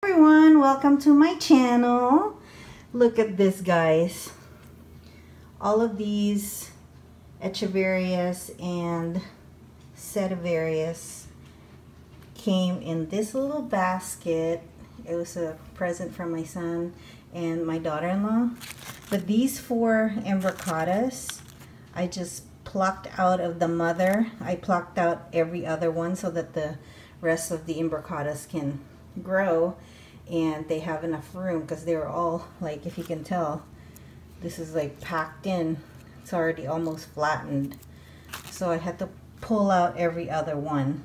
Everyone, welcome to my channel. Look at this, guys. All of these Echeverias and Sedivarius came in this little basket. It was a present from my son and my daughter-in-law. But these four imbricatas, I just plucked out of the mother. I plucked out every other one so that the rest of the imbricatas can grow and they have enough room, because they were all, like, if you can tell, this is like packed in. It's already almost flattened, so I had to pull out every other one.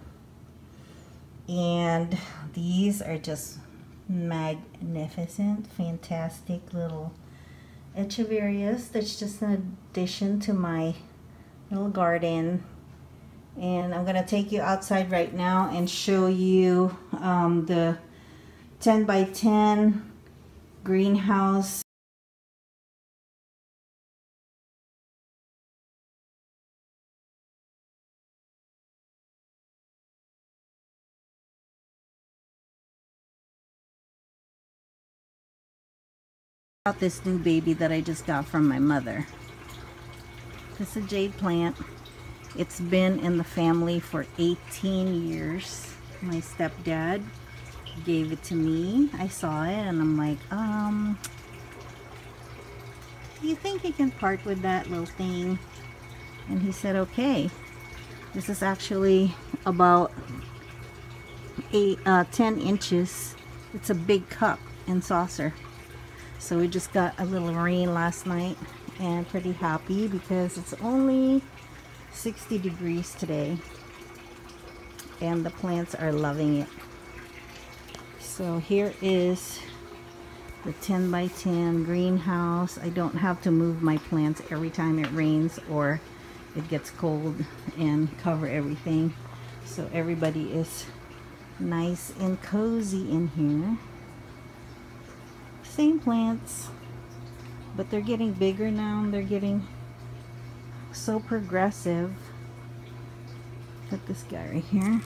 And these are just magnificent, fantastic little Echeverias. That's just an addition to my little garden. And I'm gonna take you outside right now and show you the 10 by 10 greenhouse. About this new baby that I just got from my mother. This is a jade plant. It's been in the family for 18 years. My stepdad gave it to me. I saw it and I'm like, do you think you can part with that little thing? And he said, okay. This is actually about 10 inches. It's a big cup and saucer. So we just got a little rain last night and pretty happy because it's only 60 degrees today and the plants are loving it. So here is the 10 by 10 greenhouse. I don't have to move my plants every time it rains or it gets cold and cover everything. So everybody is nice and cozy in here. Same plants, but they're getting bigger now. They're getting so progressive. Look at this guy right here.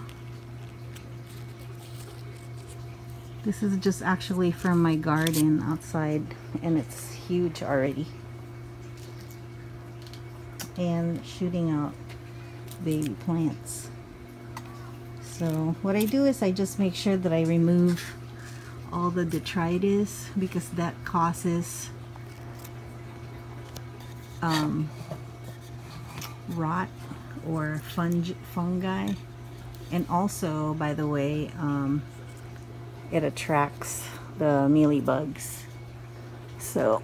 This is just actually from my garden outside and it's huge already and shooting out baby plants. So what I do is I just make sure that I remove all the detritus, because that causes rot or fungi, and also, by the way, it attracts the mealybugs. So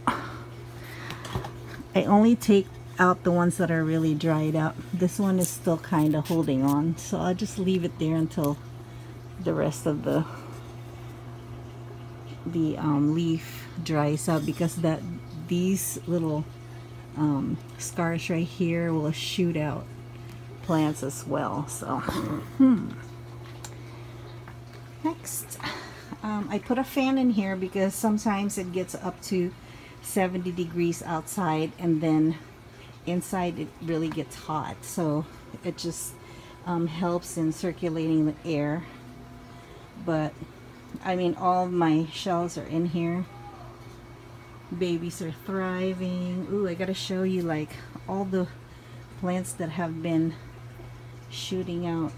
I only take out the ones that are really dried up. This one is still kind of holding on, so I'll just leave it there until the rest of the leaf dries up, because these little scars right here will shoot out plants as well. So next, I put a fan in here because sometimes it gets up to 70 degrees outside and then inside it really gets hot, so it just helps in circulating the air. But I mean, all my shells are in here. Babies are thriving. Ooh, I gotta show you like all the plants that have been shooting out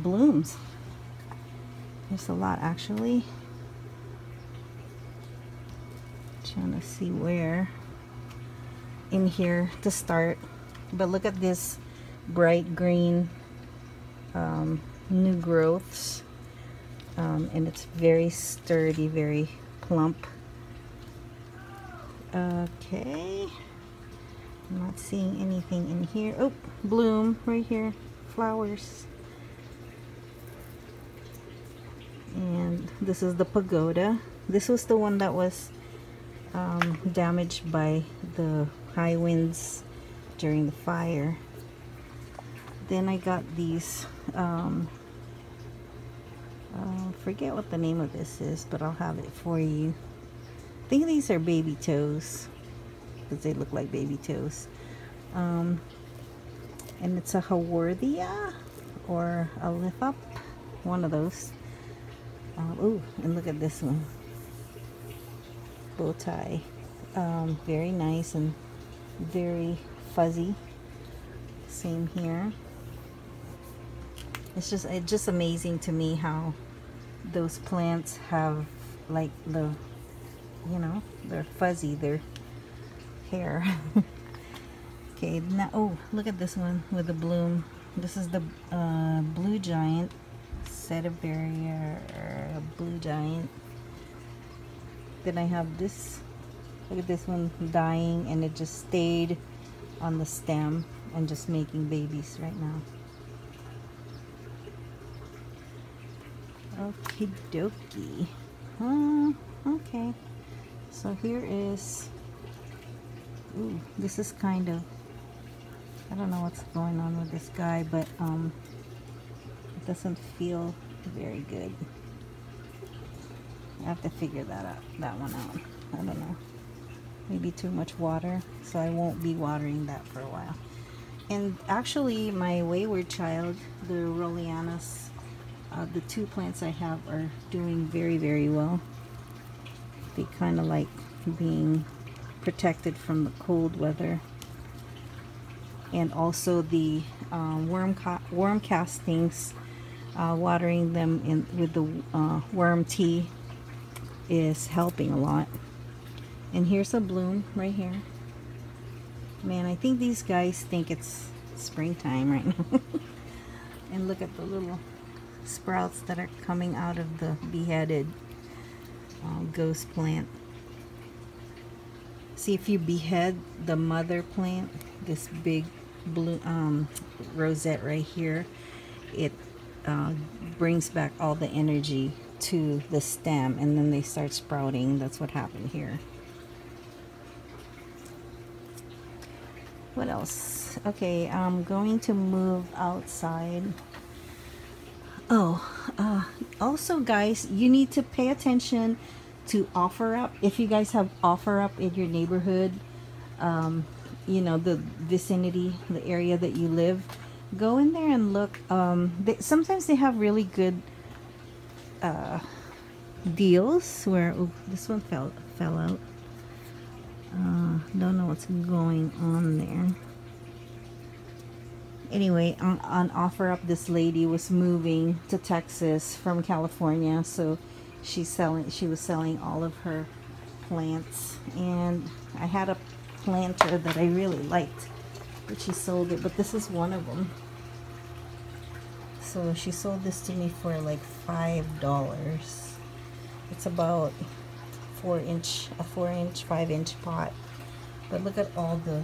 blooms. There's a lot actually. Trying to see where in here to start. But look at this bright green new growths. And it's very sturdy, very plump. Okay, I'm not seeing anything in here. Oh, bloom right here, flowers. And this is the pagoda. This was the one that was damaged by the high winds during the fire. Then I got these forget what the name of this is, but I'll have it for you. I think these are baby toes because they look like baby toes. And it's a Haworthia or a lift up, one of those. Oh, and look at this one. Bow tie. Very nice and very fuzzy. Same here. It's just amazing to me how those plants have like the, you know, they're fuzzy, their hair. Okay, now, oh, look at this one with the bloom. This is the blue giant, Sedivaria blue giant. Then I have this, look at this one dying, and it just stayed on the stem and just making babies right now. Okie dokie. Okay. So here is, ooh, this is kind of, I don't know what's going on with this guy, but it doesn't feel very good. I have to figure that one out. I don't know. Maybe too much water, so I won't be watering that for a while. And actually, my wayward child, the Rollianus, the two plants I have are doing very, very well. They kind of like being protected from the cold weather. And also the worm castings, watering them in with the worm tea is helping a lot. And here's a bloom right here. Man, I think these guys think it's springtime right now. And look at the little sprouts that are coming out of the beheaded ghost plant. See, if you behead the mother plant, this big blue rosette right here, it brings back all the energy to the stem, and then they start sprouting. That's what happened here. What else? Okay, I'm going to move outside. Oh, also guys, you need to pay attention to offer up. If you guys have offer up in your neighborhood, you know, the vicinity, the area that you live, go in there and look. Sometimes they have really good deals where, oh, this one fell out. Don't know what's going on there. Anyway, on offer up, this lady was moving to Texas from California, so she was selling all of her plants, and I had a planter that I really liked, but she sold it. But this is one of them. So she sold this to me for like $5. It's about 4-inch, 5-inch pot. But look at all the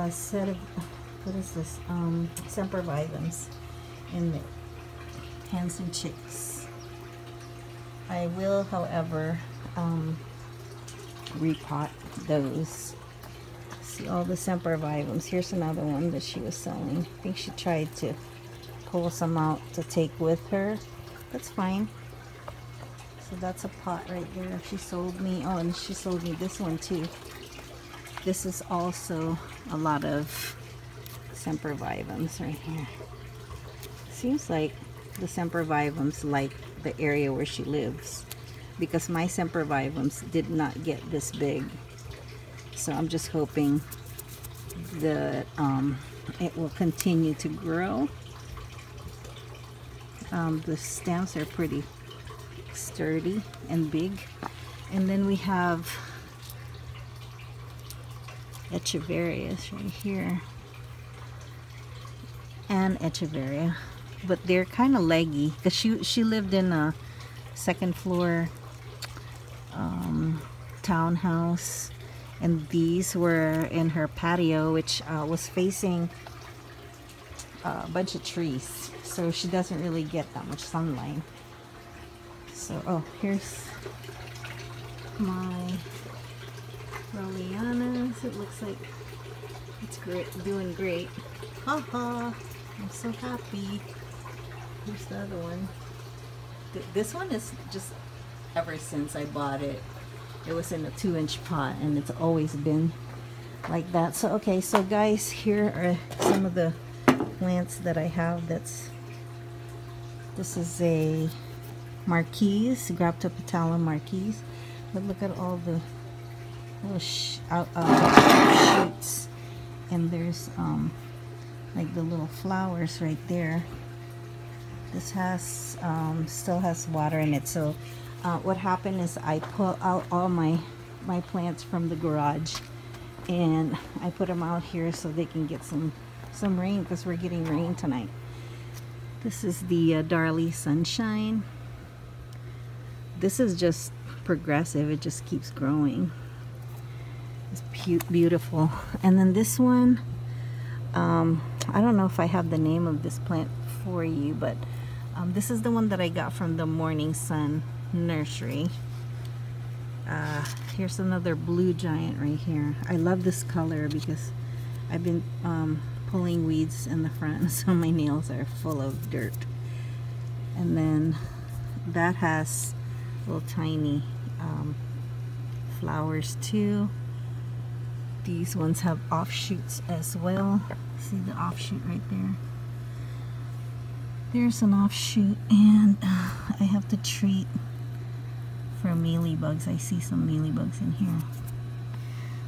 set of, what is this? Sempervivums in there. Handsome chicks. I will, however, repot those. See all the sempervivums. Here's another one that she was selling. I think she tried to pull some out to take with her. That's fine. So that's a pot right there she sold me. Oh, and she sold me this one too. This is also a lot of sempervivums right here. Seems like the sempervivums like the area where she lives, because my sempervivums did not get this big. So I'm just hoping that it will continue to grow. The stems are pretty sturdy and big. And then we have echeverias right here, and echeveria, but they're kind of leggy because she lived in a second floor townhouse, and these were in her patio, which was facing a bunch of trees, so she doesn't really get that much sunlight. So, oh, here's my Rollianus. It looks like it's great, doing great. Haha, I'm so happy. Here's the other one. This one is just, ever since I bought it, it was in a 2-inch pot, and it's always been like that. So okay, so guys, here are some of the plants that I have that's This is a marquise, Graptopetala marquise. But look at all the little shoots, and there's like the little flowers right there. This has still has water in it. So what happened is I pull out all my plants from the garage, and I put them out here so they can get some rain, because we're getting rain tonight. This is the Darley Sunshine. This is just progressive. It just keeps growing. It's beautiful. And then this one, I don't know if I have the name of this plant for you, but this is the one that I got from the Morning Sun nursery. Here's another blue giant right here. I love this color because I've been pulling weeds in the front, so my nails are full of dirt. And then that has little tiny flowers too. These ones have offshoots as well. See the offshoot right there? There's an offshoot, and I have to treat for mealybugs. I see some mealybugs in here,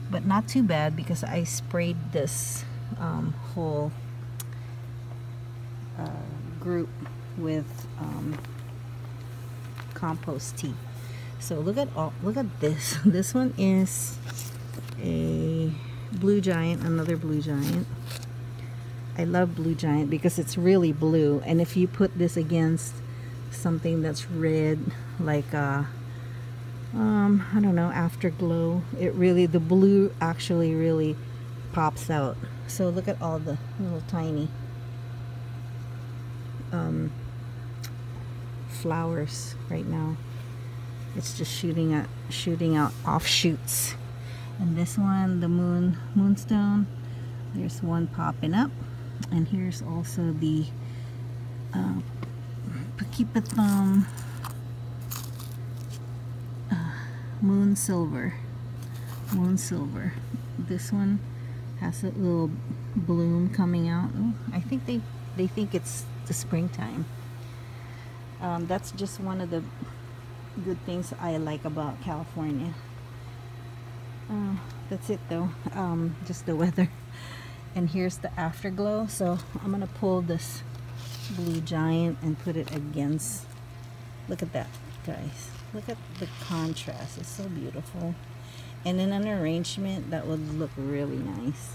but not too bad because I sprayed this whole group with compost tea. So look at this. This one is a blue giant, another blue giant. I love blue giant because it's really blue, and if you put this against something that's red, like I don't know, afterglow, the blue actually really pops out. So look at all the little tiny flowers right now. It's just shooting out offshoots. And this one, the moonstone, there's one popping up. And here's also the Pakipatthum moon silver. This one has a little bloom coming out. Oh, I think they think it's the springtime. That's just one of the good things I like about California. That's it though, just the weather. And here's the afterglow. So I'm gonna pull this blue giant and put it against, look at that, guys. Look at the contrast. It's so beautiful. And in an arrangement that would look really nice,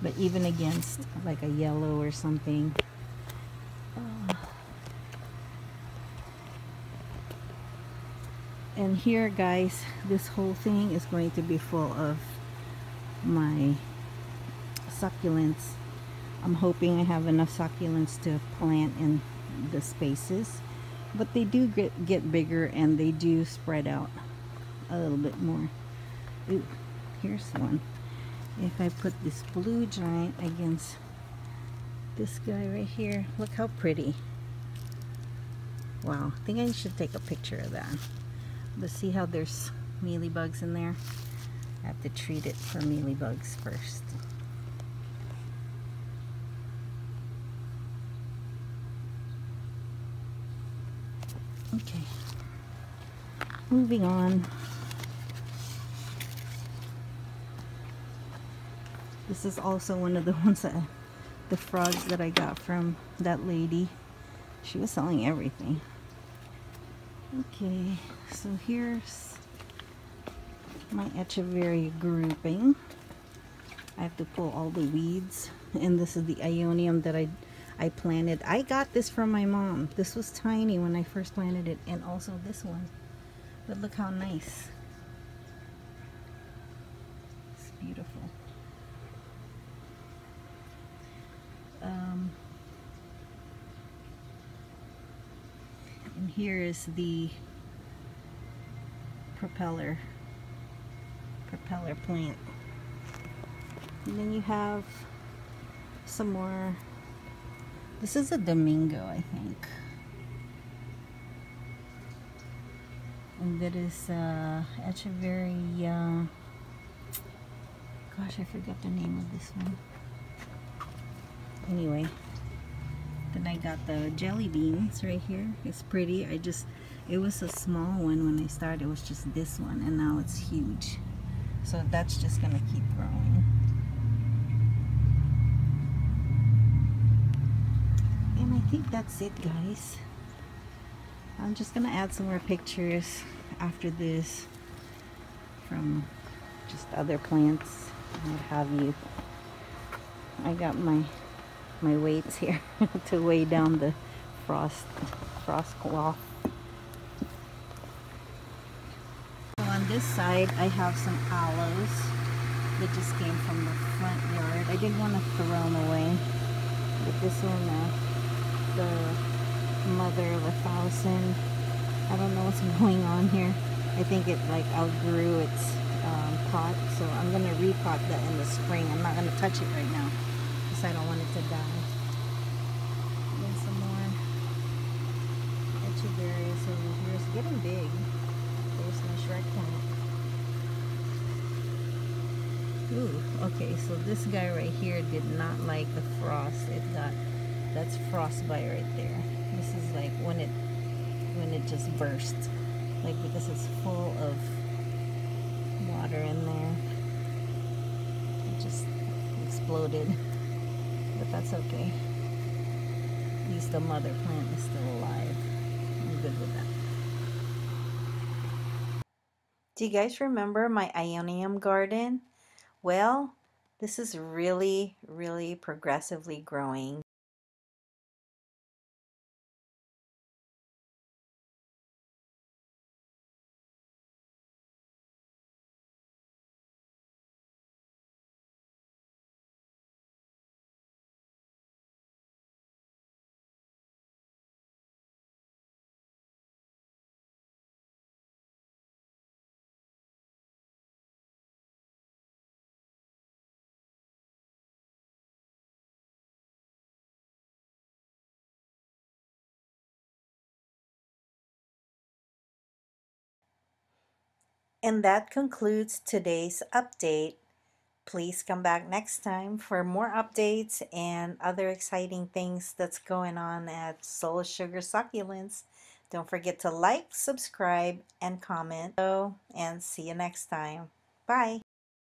but even against like a yellow or something. And here, guys, this whole thing is going to be full of my succulents. I'm hoping I have enough succulents to plant in the spaces, but they do get bigger, and they do spread out a little bit more. Ooh, here's one. If I put this blue giant against this guy right here, look how pretty. Wow, I think I should take a picture of that. But see how there's mealybugs in there? I have to treat it for mealybugs first. Okay, moving on. This is also one of the ones that, the frogs that I got from that lady. She was selling everything. Okay, so here's my echeveria grouping. I have to pull all the weeds, and this is the aeonium that I planted. I got this from my mom. This was tiny when I first planted it, and also this one. But look how nice. It's beautiful. And here is the propeller plant. And then you have some more. This is a Domingo, I think. And that is echeveria. Gosh, I forgot the name of this one. Anyway, Then I got the jelly beans right here. It's pretty. It was a small one when I started. It was just this one, and now it's huge. So that's just gonna keep growing. And I think that's it, guys. I'm just gonna add some more pictures after this from just other plants and what have you. I got my weights here to weigh down the frost cloth. So on this side I have some aloes that just came from the front yard. I didn't want to throw them away, but this one, the mother of 1,000, I don't know what's going on here. I think it like outgrew its pot, so I'm gonna repot that in the spring. I'm not gonna touch it right now because I don't want it to die. Then some more echeveria over here. It's getting big. There's my Shrek plant. Ooh, okay, so this guy right here did not like the frost. That's frostbite right there. This is like when it just bursts, like because it's full of water in there. It just exploded, but that's okay. At least the mother plant is still alive. I'm good with that. Do you guys remember my aeonium garden? Well, this is really, really progressively growing. And that concludes today's update. Please come back next time for more updates and other exciting things that's going on at Soul Sugar Succulents. Don't forget to like, subscribe, and comment. And see you next time. Bye.